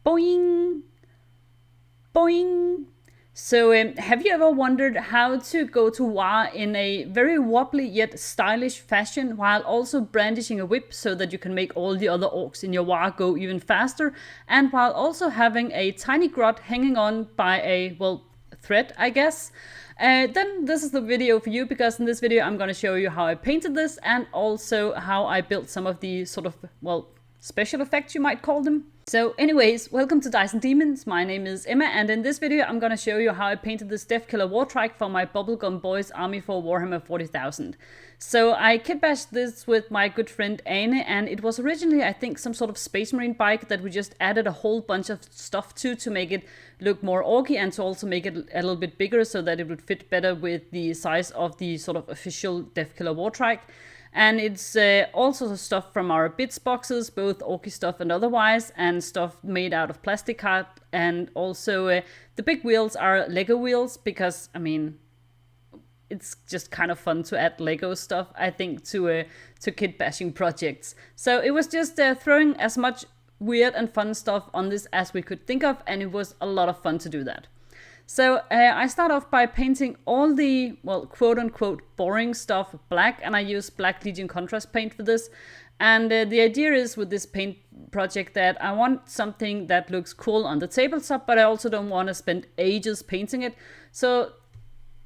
Boing! Boing! So have you ever wondered how to go to Waaagh in a very wobbly yet stylish fashion while also brandishing a whip so that you can make all the other orcs in your Waaagh go even faster, and while also having a tiny grot hanging on by a, well, thread, I guess? Then this is the video for you, because in this video I'm going to show you how I painted this and also how I built some of the sort of, well, special effects you might call them. So anyways, welcome to Dice and Demons. My name is Emma, and in this video I'm going to show you how I painted this Deffkilla Wartrike for my Bubblegum Boyz army for Warhammer 40,000. So I kitbashed this with my good friend Anne, and it was originally, I think, some sort of Space Marine bike that we just added a whole bunch of stuff to make it look more orky and to also make it a little bit bigger so that it would fit better with the size of the sort of official Deffkilla Wartrike. And it's also stuff from our bits boxes, both orky stuff and otherwise, and stuff made out of plastic card. And also the big wheels are Lego wheels, because, I mean, it's just kind of fun to add Lego stuff, I think, to kit bashing projects. So it was just throwing as much weird and fun stuff on this as we could think of, and it was a lot of fun to do that. So I start off by painting all the, well, quote-unquote boring stuff black, and I use Black Legion contrast paint for this. And the idea is with this paint project that I want something that looks cool on the tabletop, but I also don't want to spend ages painting it. So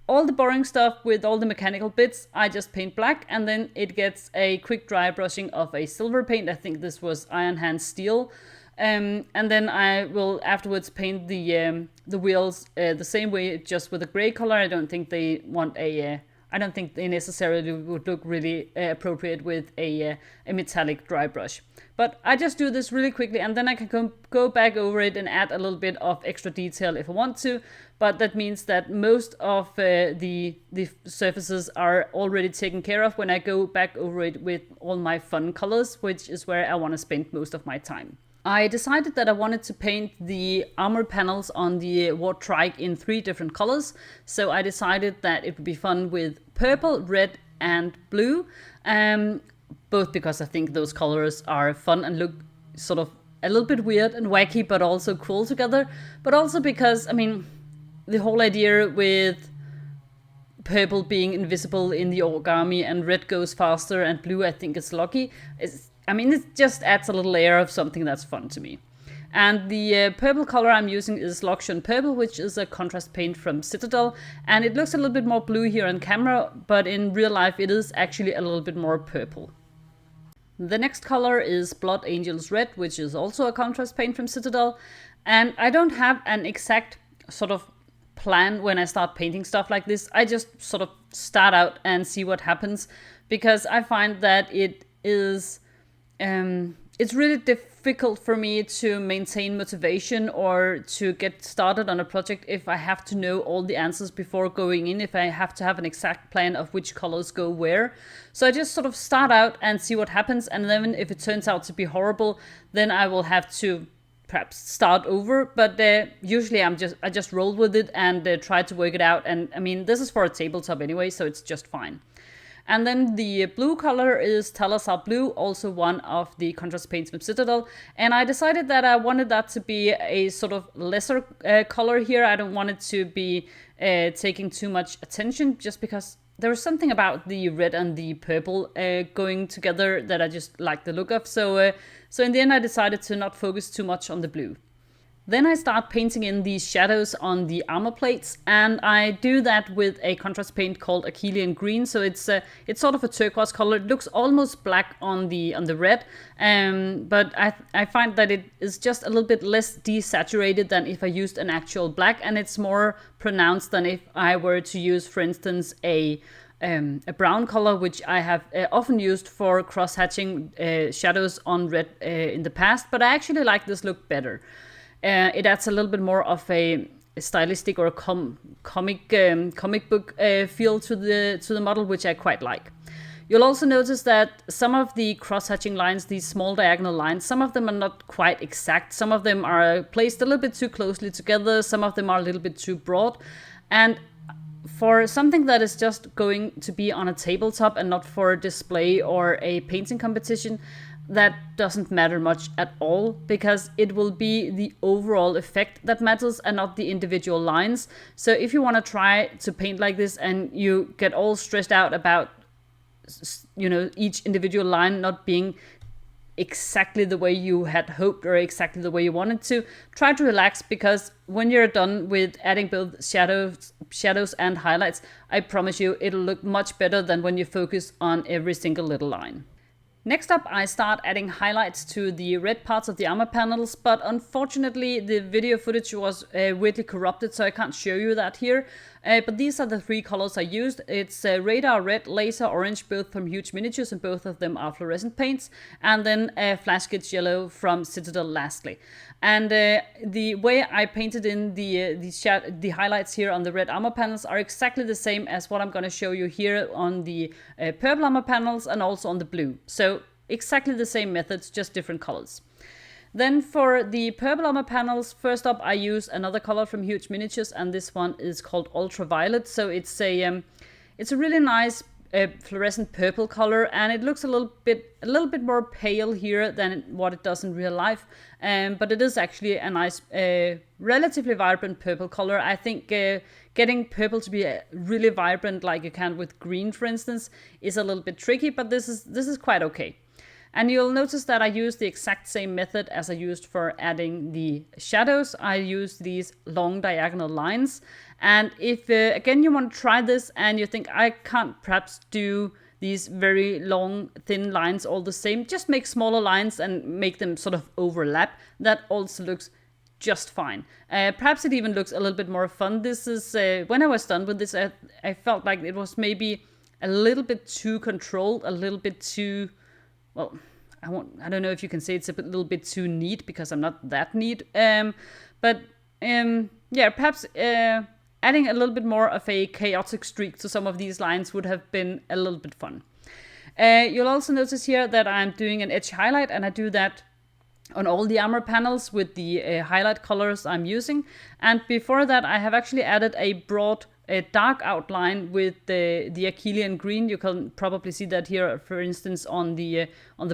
all the boring stuff with all the mechanical bits, I just paint black, and then it gets a quick dry brushing of a silver paint. I think this was Iron Hand Steel. And then I will afterwards paint the wheels the same way, just with a gray color. I don't think they want a. I don't think they necessarily would look really appropriate with a metallic dry brush. But I just do this really quickly, and then I can go back over it and add a little bit of extra detail if I want to. But that means that most of the surfaces are already taken care of when I go back over it with all my fun colors, which is where I want to spend most of my time. I decided that I wanted to paint the armor panels on the Wartrike in 3 different colors. So I decided that it would be fun with purple, red, and blue. Both because I think those colors are fun and look sort of a little bit weird and wacky, but also cool together. But also because, I mean, the whole idea with purple being invisible in the orc army and red goes faster and blue I think is lucky. It just adds a little layer of something that's fun to me. And the purple color I'm using is Loxion Purple, which is a contrast paint from Citadel. And it looks a little bit more blue here on camera, but in real life it is actually a little bit more purple. The next color is Blood Angels Red, which is also a contrast paint from Citadel. And I don't have an exact sort of plan when I start painting stuff like this. I just sort of start out and see what happens, because I find that it is... it's really difficult for me to maintain motivation or to get started on a project if I have to know all the answers before going in, if I have to have an exact plan of which colors go where. So I just sort of start out and see what happens, and then if it turns out to be horrible, then I will have to perhaps start over. But usually I just roll with it and try to work it out. And I mean, this is for a tabletop anyway, so it's just fine. And then the blue color is Talazar Blue, also one of the contrast paints from Citadel. And I decided that I wanted that to be a sort of lesser color here. I don't want it to be taking too much attention, just because there was something about the red and the purple going together that I just like the look of. So in the end I decided to not focus too much on the blue. Then I start painting in these shadows on the armor plates, and I do that with a contrast paint called Achillean Green. So it's sort of a turquoise color. It looks almost black on the red, but I find that it is just a little bit less desaturated than if I used an actual black, and it's more pronounced than if I were to use, for instance, a brown color, which I have often used for cross-hatching shadows on red in the past. But I actually like this look better. It adds a little bit more of a stylistic or a comic book feel to the model, which I quite like. You'll also notice that some of the cross-hatching lines, these small diagonal lines, some of them are not quite exact. Some of them are placed a little bit too closely together. Some of them are a little bit too broad. And for something that is just going to be on a tabletop and not for a display or a painting competition, that doesn't matter much at all, because it will be the overall effect that matters and not the individual lines. So if you want to try to paint like this and you get all stressed out about, you know, each individual line not being exactly the way you had hoped or exactly the way you wanted to, try to relax, because when you're done with adding both shadows and highlights, I promise you it'll look much better than when you focus on every single little line. Next up, I start adding highlights to the red parts of the armor panels, but unfortunately the video footage was weirdly corrupted, so I can't show you that here. But these are the three colors I used. It's Radar Red, Laser Orange, both from Huge Miniatures, and both of them are fluorescent paints, and then Flash Gitz Yellow from Citadel lastly. And the way I painted in the highlights here on the red armor panels are exactly the same as what I'm going to show you here on the purple armor panels and also on the blue. So exactly the same methods, just different colors. Then for the purple armor panels, first up I use another color from Huge Miniatures, and this one is called Ultraviolet. So it's a really nice fluorescent purple color, and it looks a little bit more pale here than what it does in real life. But it is actually a nice, relatively vibrant purple color. I think getting purple to be really vibrant, like you can with green, for instance, is a little bit tricky. But this is quite okay. And you'll notice that I use the exact same method as I used for adding the shadows. I use these long diagonal lines. And if, again, you want to try this and you think I can't perhaps do these very long, thin lines all the same, just make smaller lines and make them sort of overlap. That also looks just fine. Perhaps it even looks a little bit more fun. This is, when I was done with this, I felt like it was maybe a little bit too controlled, a little bit too... Well, I don't know if you can say it's a little bit too neat, because I'm not that neat. Yeah, perhaps adding a little bit more of a chaotic streak to some of these lines would have been a little bit fun. You'll also notice here that I'm doing an edge highlight, and I do that on all the armor panels with the highlight colors I'm using. And before that, I have actually added a broad dark outline with the Achillean green. You can probably see that here, for instance, on the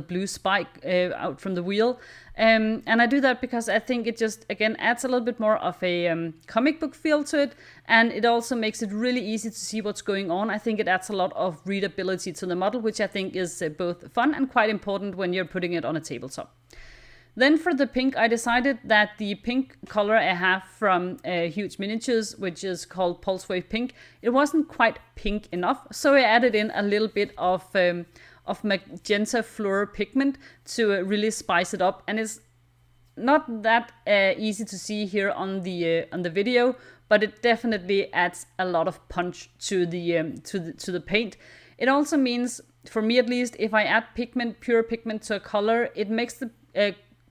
blue spike out from the wheel. And I do that because I think it just, again, adds a little bit more of a comic book feel to it. And it also makes it really easy to see what's going on. I think it adds a lot of readability to the model, which I think is both fun and quite important when you're putting it on a tabletop. Then for the pink, I decided that the pink color I have from Huge Miniatures, which is called Pulse Wave Pink, it wasn't quite pink enough. So I added in a little bit of magenta fluor pigment to really spice it up. And it's not that easy to see here on the video, but it definitely adds a lot of punch to the paint. It also means, for me at least, if I add pigment, pure pigment to a color, it makes the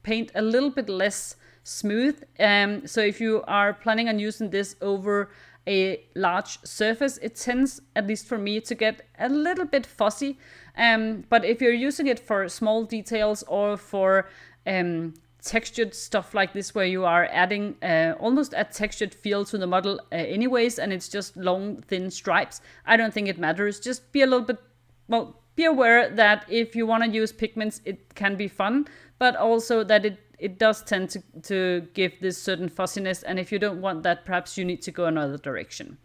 paint a little bit less smooth. So if you are planning on using this over a large surface, it tends, at least for me, to get a little bit fuzzy. But if you're using it for small details or for textured stuff like this, where you are adding almost a textured feel to the model anyways, and it's just long, thin stripes, I don't think it matters. Just be a little bit, well, be aware that if you want to use pigments, it can be fun, but also that it does tend to give this certain fuzziness, and if you don't want that, perhaps you need to go another direction.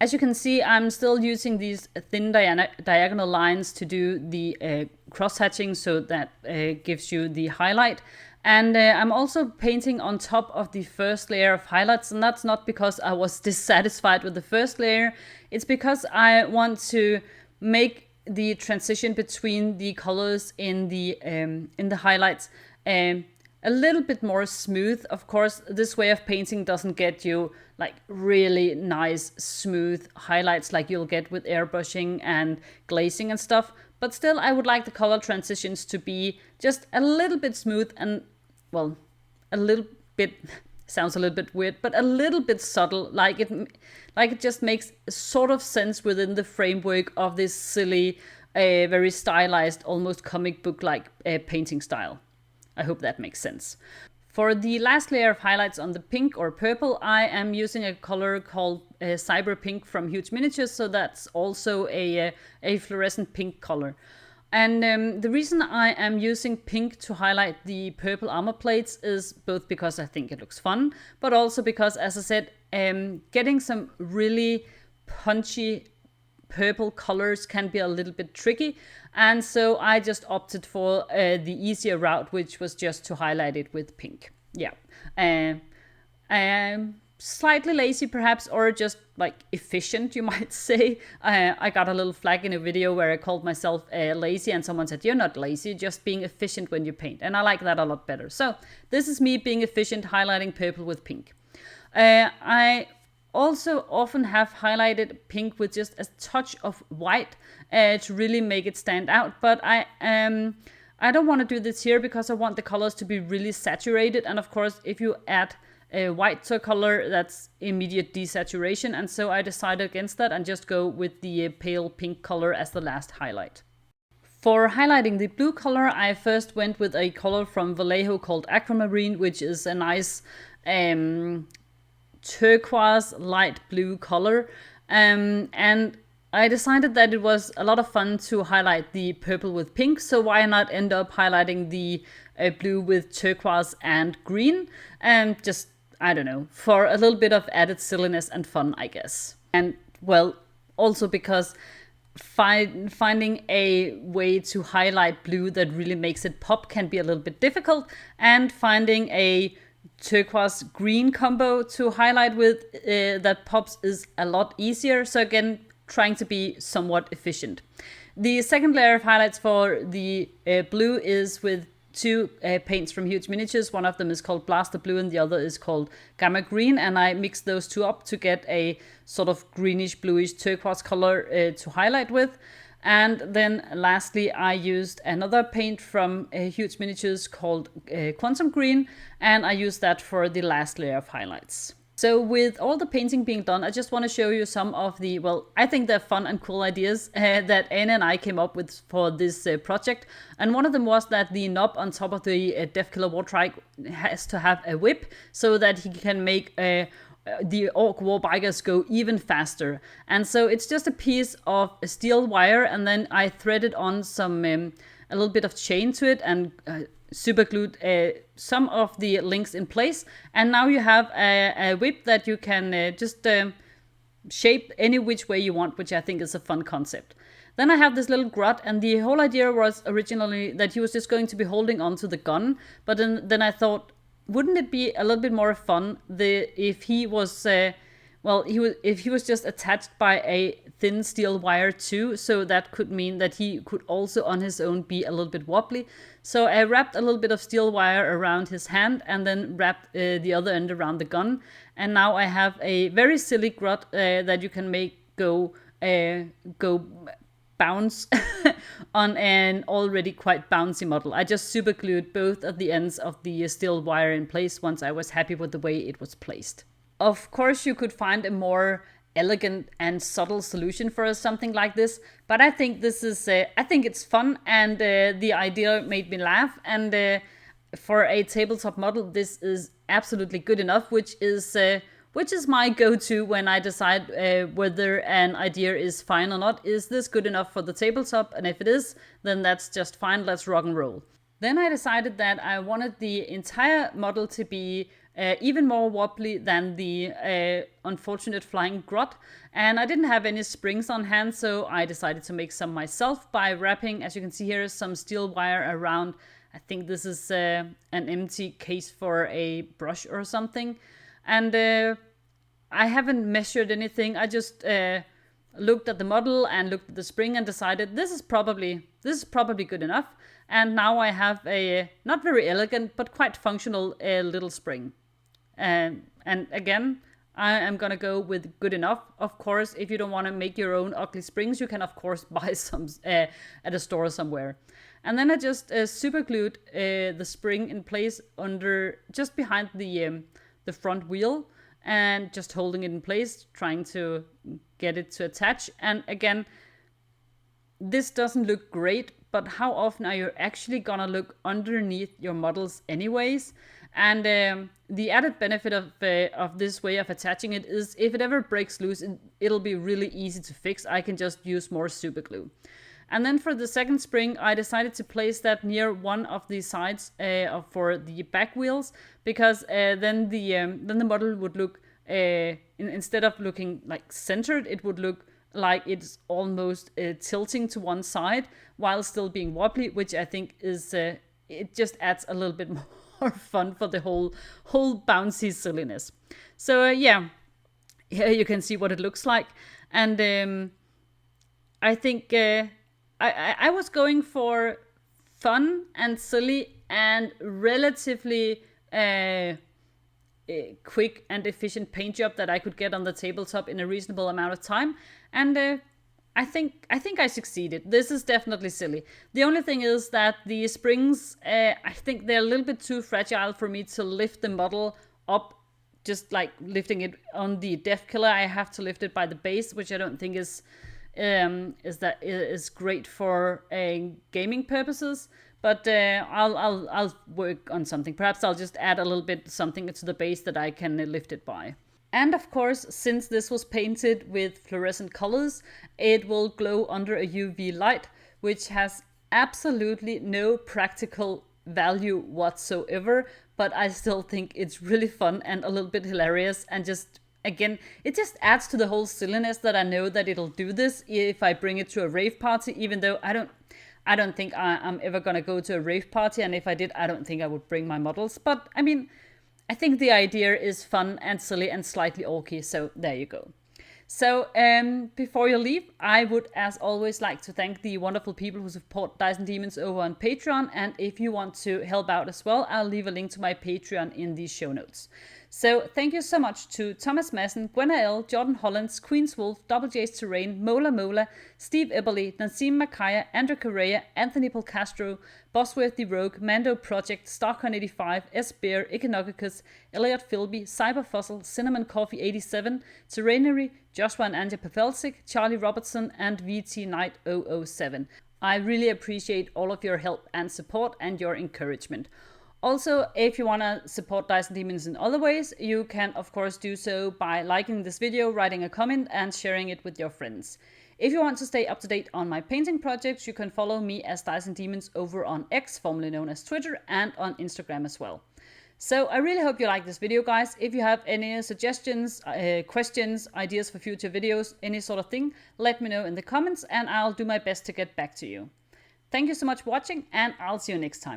As you can see, I'm still using these thin diagonal lines to do the cross-hatching, so that gives you the highlight. And I'm also painting on top of the first layer of highlights, and that's not because I was dissatisfied with the first layer. It's because I want to make the transition between the colors in the highlights a little bit more smooth. Of course, this way of painting doesn't get you like really nice smooth highlights like you'll get with airbrushing and glazing and stuff, but still I would like the color transitions to be just a little bit smooth and, well, a little bit sounds a little bit weird, but a little bit subtle, like it just makes sort of sense within the framework of this silly, very stylized, almost comic book like painting style. I hope that makes sense. For the last layer of highlights on the pink or purple, I am using a color called Cyber Pink from Huge Miniatures, so that's also a fluorescent pink color. And the reason I am using pink to highlight the purple armor plates is both because I think it looks fun, but also because, as I said, getting some really punchy purple colors can be a little bit tricky. And so I just opted for the easier route, which was just to highlight it with pink. Yeah. Slightly lazy perhaps, or just like efficient, you might say. I got a little flag in a video where I called myself lazy, and someone said, you're not lazy, just being efficient when you paint. And I like that a lot better. So this is me being efficient, highlighting purple with pink. I also often have highlighted pink with just a touch of white to really make it stand out. But I don't want to do this here because I want the colors to be really saturated. And of course, if you add white to a color, that's immediate desaturation, and so I decided against that and just go with the pale pink color as the last highlight. For highlighting the blue color, I first went with a color from Vallejo called Aquamarine, which is a nice turquoise light blue color, and I decided that it was a lot of fun to highlight the purple with pink, so why not end up highlighting the blue with turquoise and green, and just, I don't know, for a little bit of added silliness and fun, I guess. And, well, also because finding a way to highlight blue that really makes it pop can be a little bit difficult, and finding a turquoise green combo to highlight with that pops is a lot easier. So again, trying to be somewhat efficient. The second layer of highlights for the blue is with two paints from Huge Miniatures. One of them is called Blaster Blue and the other is called Gamma Green, and I mixed those two up to get a sort of greenish bluish turquoise color to highlight with. And then lastly, I used another paint from Huge Miniatures called Quantum Green, and I used that for the last layer of highlights. So with all the painting being done, I just want to show you some of the, well, I think they're fun and cool ideas that Anne and I came up with for this project. And one of them was that the knob on top of the Deffkilla Wartrike has to have a whip so that he can make the Ork warbikers go even faster. And so it's just a piece of steel wire, and then I threaded on some a little bit of chain to it and super glued some of the links in place, and now you have a whip that you can just shape any which way you want, which I think is a fun concept. Then I have this little grot, and the whole idea was originally that he was just going to be holding onto the gun, but then I thought, wouldn't it be a little bit more fun if he was if he was just attached by a thin steel wire too, so that could mean that he could also on his own be a little bit wobbly. So I wrapped a little bit of steel wire around his hand and then wrapped the other end around the gun. And now I have a very silly grot that you can make go bounce on an already quite bouncy model. I just super glued both of the ends of the steel wire in place once I was happy with the way it was placed. Of course, you could find a more elegant and subtle solution for something like this, but I think this is, I think it's fun, and the idea made me laugh, and for a tabletop model, this is absolutely good enough, which is my go-to when I decide whether an idea is fine or not. Is this good enough for the tabletop? And if it is, then that's just fine, let's rock and roll. Then I decided that I wanted the entire model to be even more wobbly than the unfortunate flying grot, and I didn't have any springs on hand, so I decided to make some myself by wrapping, as you can see here, some steel wire around, I think this is an empty case for a brush or something, and I haven't measured anything. I just looked at the model and looked at the spring and decided this is probably good enough, and now I have a not very elegant but quite functional little spring. And again, I am gonna go with good enough. Of course, if you don't want to make your own ugly springs, you can of course buy some at a store somewhere. And then I just super glued the spring in place just behind the front wheel, and just holding it in place, trying to get it to attach. And again, this doesn't look great, but how often are you actually gonna look underneath your models anyways? And the added benefit of this way of attaching it is if it ever breaks loose, it'll be really easy to fix. I can just use more super glue. And then for the second spring, I decided to place that near one of the sides for the back wheels, because then the model would look, instead of looking like centered, it would look like it's almost tilting to one side while still being wobbly, which I think is, it just adds a little bit more fun for the whole bouncy silliness. So yeah, here you can see what it looks like. And I think I was going for fun and silly and relatively quick and efficient paint job that I could get on the tabletop in a reasonable amount of time. And I think I succeeded. This is definitely silly. The only thing is that the springs, I think they're a little bit too fragile for me to lift the model up, just like lifting it on the Deffkilla. I have to lift it by the base, which I don't think is great for gaming purposes. But I'll work on something. Perhaps I'll just add a little bit something to the base that I can lift it by. And of course, since this was painted with fluorescent colors, it will glow under a UV light, which has absolutely no practical value whatsoever. But I still think it's really fun and a little bit hilarious, and just, again, it just adds to the whole silliness that I know that it'll do this if I bring it to a rave party, even though I don't think I'm ever gonna go to a rave party, and if I did, I don't think I would bring my models. But I mean, I think the idea is fun and silly and slightly orky, so there you go. So before you leave, I would, as always, like to thank the wonderful people who support Dice and Demons over on Patreon. And if you want to help out as well, I'll leave a link to my Patreon in the show notes. So thank you so much to Thomas Madsen, Gwen L, Jordan Hollands, Queen's Wolf, Double J's Terrain, Mola, Steve Eberly, Nazim Makaya, Andrew Correa, Anthony Polcastro, Bosworth the Rogue, Mando Project, Starcon85, S. Bear, Economicus, Elliot Philby, Cyberfossil, Cinnamon Coffee 87, Terrainery, Joshua and Anja Pavelsic, Charlie Robertson, and VT Knight 007. I really appreciate all of your help and support and your encouragement. Also, if you want to support Dice and Demons in other ways, you can of course do so by liking this video, writing a comment, and sharing it with your friends. If you want to stay up to date on my painting projects, you can follow me as Dice and Demons over on X, formerly known as Twitter, and on Instagram as well. So I really hope you like this video, guys. If you have any suggestions, questions, ideas for future videos, any sort of thing, let me know in the comments and I'll do my best to get back to you. Thank you so much for watching, and I'll see you next time.